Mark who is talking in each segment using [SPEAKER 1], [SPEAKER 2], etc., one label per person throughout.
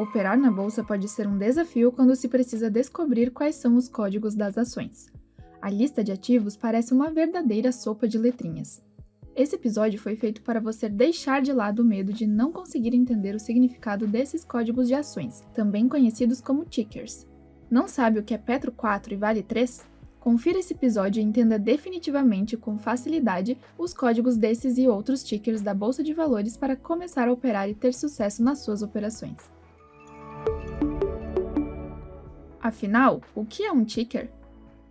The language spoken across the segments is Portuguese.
[SPEAKER 1] Operar na bolsa pode ser um desafio quando se precisa descobrir quais são os códigos das ações. A lista de ativos parece uma verdadeira sopa de letrinhas. Esse episódio foi feito para você deixar de lado o medo de não conseguir entender o significado desses códigos de ações, também conhecidos como tickers. Não sabe o que é Petro 4 e Vale 3? Confira esse episódio e entenda definitivamente com facilidade os códigos desses e outros tickers da Bolsa de Valores para começar a operar e ter sucesso nas suas operações. Afinal, o que é um ticker?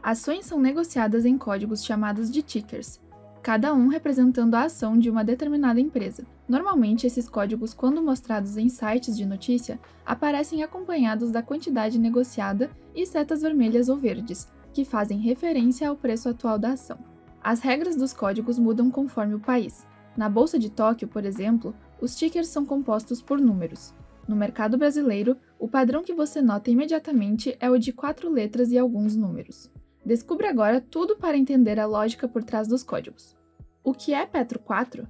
[SPEAKER 1] Ações são negociadas em códigos chamados de tickers, cada um representando a ação de uma determinada empresa. Normalmente, esses códigos, quando mostrados em sites de notícia, aparecem acompanhados da quantidade negociada e setas vermelhas ou verdes, que fazem referência ao preço atual da ação. As regras dos códigos mudam conforme o país. Na Bolsa de Tóquio, por exemplo, os tickers são compostos por números. No mercado brasileiro, o padrão que você nota imediatamente é o de 4 letras e alguns números. Descubra agora tudo para entender a lógica por trás dos códigos. O que é Petro 4?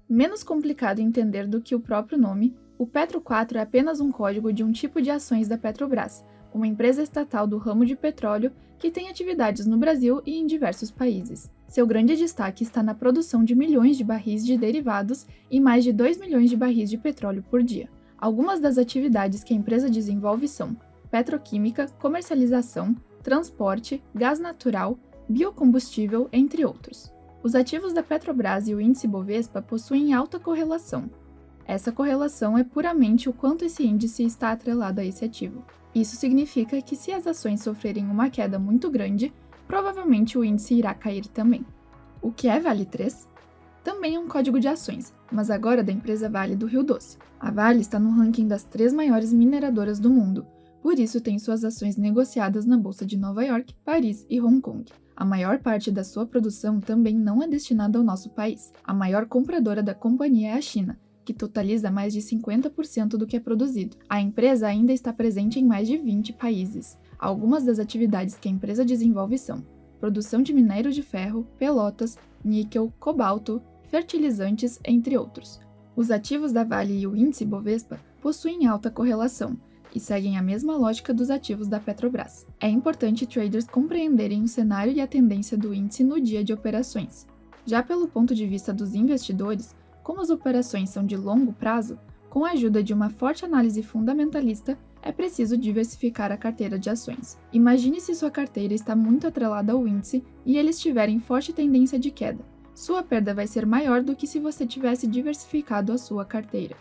[SPEAKER 1] Menos complicado entender do que o próprio nome, o Petro 4 é apenas um código de um tipo de ações da Petrobras, uma empresa estatal do ramo de petróleo que tem atividades no Brasil e em diversos países. Seu grande destaque está na produção de milhões de barris de derivados e mais de 2 milhões de barris de petróleo por dia. Algumas das atividades que a empresa desenvolve são petroquímica, comercialização, transporte, gás natural, biocombustível, entre outros. Os ativos da Petrobras e o índice Bovespa possuem alta correlação. Essa correlação é puramente o quanto esse índice está atrelado a esse ativo. Isso significa que se as ações sofrerem uma queda muito grande, provavelmente o índice irá cair também. O que é Vale 3? Também é um código de ações, mas agora da empresa Vale do Rio Doce. A Vale está no ranking das 3 maiores mineradoras do mundo, por isso tem suas ações negociadas na Bolsa de Nova York, Paris e Hong Kong. A maior parte da sua produção também não é destinada ao nosso país. A maior compradora da companhia é a China, que totaliza mais de 50% do que é produzido. A empresa ainda está presente em mais de 20 países. Algumas das atividades que a empresa desenvolve são produção de minério de ferro, pelotas, níquel, cobalto, fertilizantes, entre outros. Os ativos da Vale e o índice Bovespa possuem alta correlação e seguem a mesma lógica dos ativos da Petrobras. É importante traders compreenderem o cenário e a tendência do índice no dia de operações. Já pelo ponto de vista dos investidores, como as operações são de longo prazo, com a ajuda de uma forte análise fundamentalista, é preciso diversificar a carteira de ações. Imagine se sua carteira está muito atrelada ao índice e ele estiver em forte tendência de queda. Sua perda vai ser maior do que se você tivesse diversificado a sua carteira.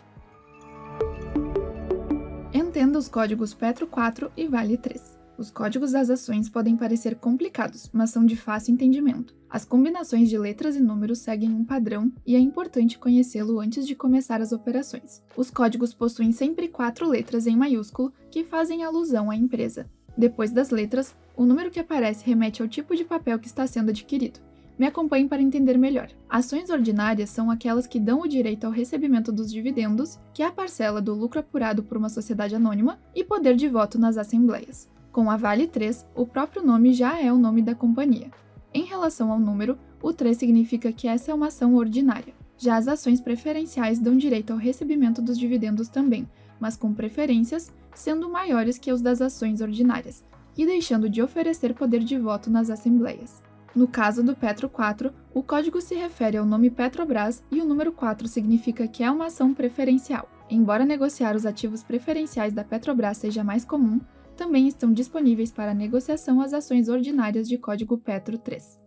[SPEAKER 1] Entenda os códigos Petro 4 e Vale 3. Os códigos das ações podem parecer complicados, mas são de fácil entendimento. As combinações de letras e números seguem um padrão e é importante conhecê-lo antes de começar as operações. Os códigos possuem sempre 4 letras em maiúsculo que fazem alusão à empresa. Depois das letras, o número que aparece remete ao tipo de papel que está sendo adquirido. Me acompanhe para entender melhor. Ações ordinárias são aquelas que dão o direito ao recebimento dos dividendos, que é a parcela do lucro apurado por uma sociedade anônima, e poder de voto nas assembleias. Com a Vale 3, o próprio nome já é o nome da companhia. Em relação ao número, o 3 significa que essa é uma ação ordinária. Já as ações preferenciais dão direito ao recebimento dos dividendos também, mas com preferências, sendo maiores que os das ações ordinárias, e deixando de oferecer poder de voto nas assembleias. No caso do Petro 4, o código se refere ao nome Petrobras e o número 4 significa que é uma ação preferencial. Embora negociar os ativos preferenciais da Petrobras seja mais comum, também estão disponíveis para negociação as ações ordinárias de código Petro 3.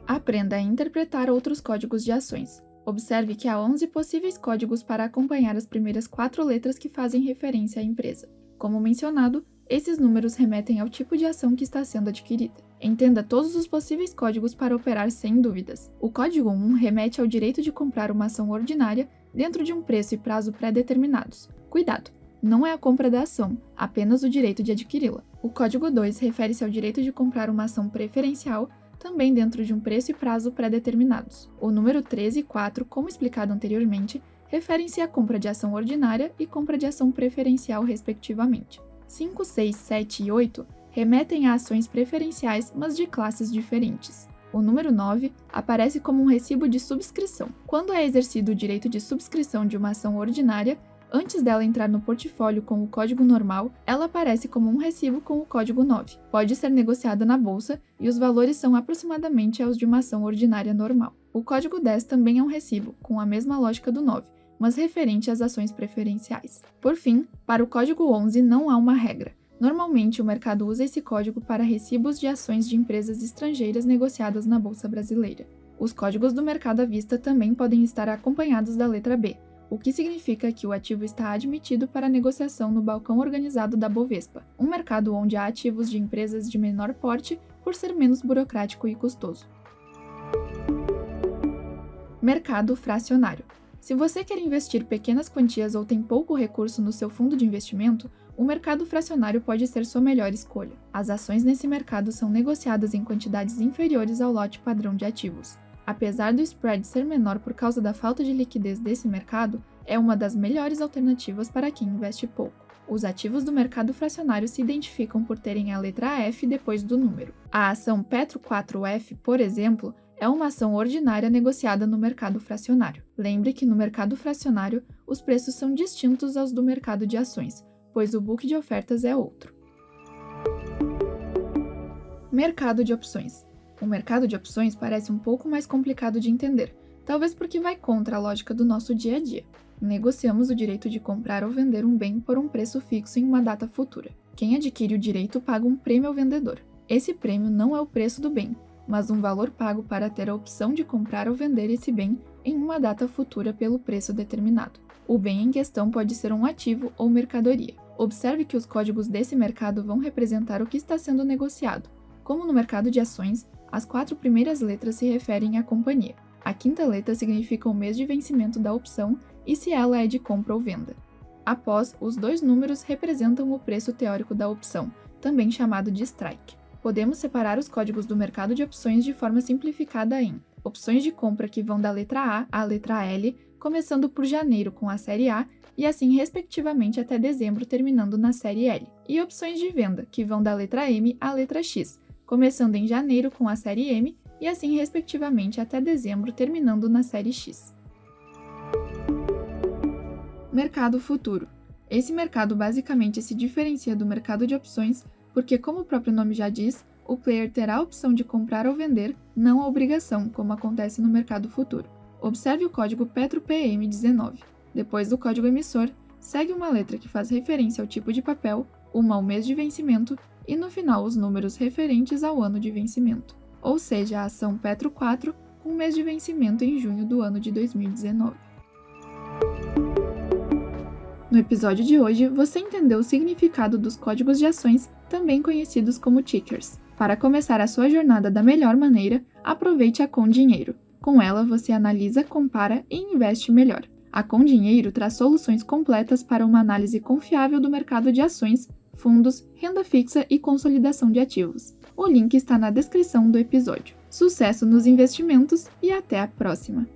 [SPEAKER 1] Aprenda a interpretar outros códigos de ações. Observe que há 11 possíveis códigos para acompanhar as primeiras 4 letras que fazem referência à empresa. Como mencionado, esses números remetem ao tipo de ação que está sendo adquirida. Entenda todos os possíveis códigos para operar sem dúvidas. O código 1 remete ao direito de comprar uma ação ordinária dentro de um preço e prazo pré-determinados. Cuidado! Não é a compra da ação, apenas o direito de adquiri-la. O código 2 refere-se ao direito de comprar uma ação preferencial, também dentro de um preço e prazo pré-determinados. O número 3 e 4, como explicado anteriormente, referem-se à compra de ação ordinária e compra de ação preferencial, respectivamente. 5, 6, 7 e 8 remetem a ações preferenciais, mas de classes diferentes. O número 9 aparece como um recibo de subscrição. Quando é exercido o direito de subscrição de uma ação ordinária, Antes dela entrar no portfólio com o código normal, ela aparece como um recibo com o código 9. Pode ser negociada na bolsa e os valores são aproximadamente os de uma ação ordinária normal. O código 10 também é um recibo, com a mesma lógica do 9, mas referente às ações preferenciais. Por fim, para o código 11 não há uma regra. Normalmente, o mercado usa esse código para recibos de ações de empresas estrangeiras negociadas na Bolsa Brasileira. Os códigos do mercado à vista também podem estar acompanhados da letra B, o que significa que o ativo está admitido para negociação no balcão organizado da Bovespa, um mercado onde há ativos de empresas de menor porte por ser menos burocrático e custoso. Mercado fracionário. Se você quer investir pequenas quantias ou tem pouco recurso no seu fundo de investimento, o mercado fracionário pode ser sua melhor escolha. As ações nesse mercado são negociadas em quantidades inferiores ao lote padrão de ativos. Apesar do spread ser menor por causa da falta de liquidez desse mercado, é uma das melhores alternativas para quem investe pouco. Os ativos do mercado fracionário se identificam por terem a letra F depois do número. A ação Petro 4F, por exemplo, é uma ação ordinária negociada no mercado fracionário. Lembre que no mercado fracionário, os preços são distintos aos do mercado de ações, pois o book de ofertas é outro. Mercado de opções. O mercado de opções parece um pouco mais complicado de entender, talvez porque vai contra a lógica do nosso dia a dia. Negociamos o direito de comprar ou vender um bem por um preço fixo em uma data futura. Quem adquire o direito paga um prêmio ao vendedor. Esse prêmio não é o preço do bem, mas um valor pago para ter a opção de comprar ou vender esse bem em uma data futura pelo preço determinado. O bem em questão pode ser um ativo ou mercadoria. Observe que os códigos desse mercado vão representar o que está sendo negociado. Como no mercado de ações, as 4 primeiras letras se referem à companhia. A 5ª letra significa o mês de vencimento da opção e se ela é de compra ou venda. Após, os 2 números representam o preço teórico da opção, também chamado de strike. Podemos separar os códigos do mercado de opções de forma simplificada em opções de compra que vão da letra A à letra L, começando por janeiro com a série A e assim respectivamente até dezembro terminando na série L, e opções de venda que vão da letra M à letra X, começando em janeiro com a série M e assim respectivamente até dezembro terminando na série X. Mercado futuro. Esse mercado basicamente se diferencia do mercado de opções porque, como o próprio nome já diz, o player terá a opção de comprar ou vender, não a obrigação, como acontece no mercado futuro. Observe o código PetroPM19. Depois do código emissor, segue uma letra que faz referência ao tipo de papel, uma ao mês de vencimento e no final os números referentes ao ano de vencimento, ou seja, a ação Petro 4 com mês de vencimento em junho do ano de 2019. No episódio de hoje, você entendeu o significado dos códigos de ações, também conhecidos como tickers. Para começar a sua jornada da melhor maneira, aproveite a Com Dinheiro. Com ela, você analisa, compara e investe melhor. A Com Dinheiro traz soluções completas para uma análise confiável do mercado de ações, fundos, renda fixa e consolidação de ativos. O link está na descrição do episódio. Sucesso nos investimentos e até a próxima!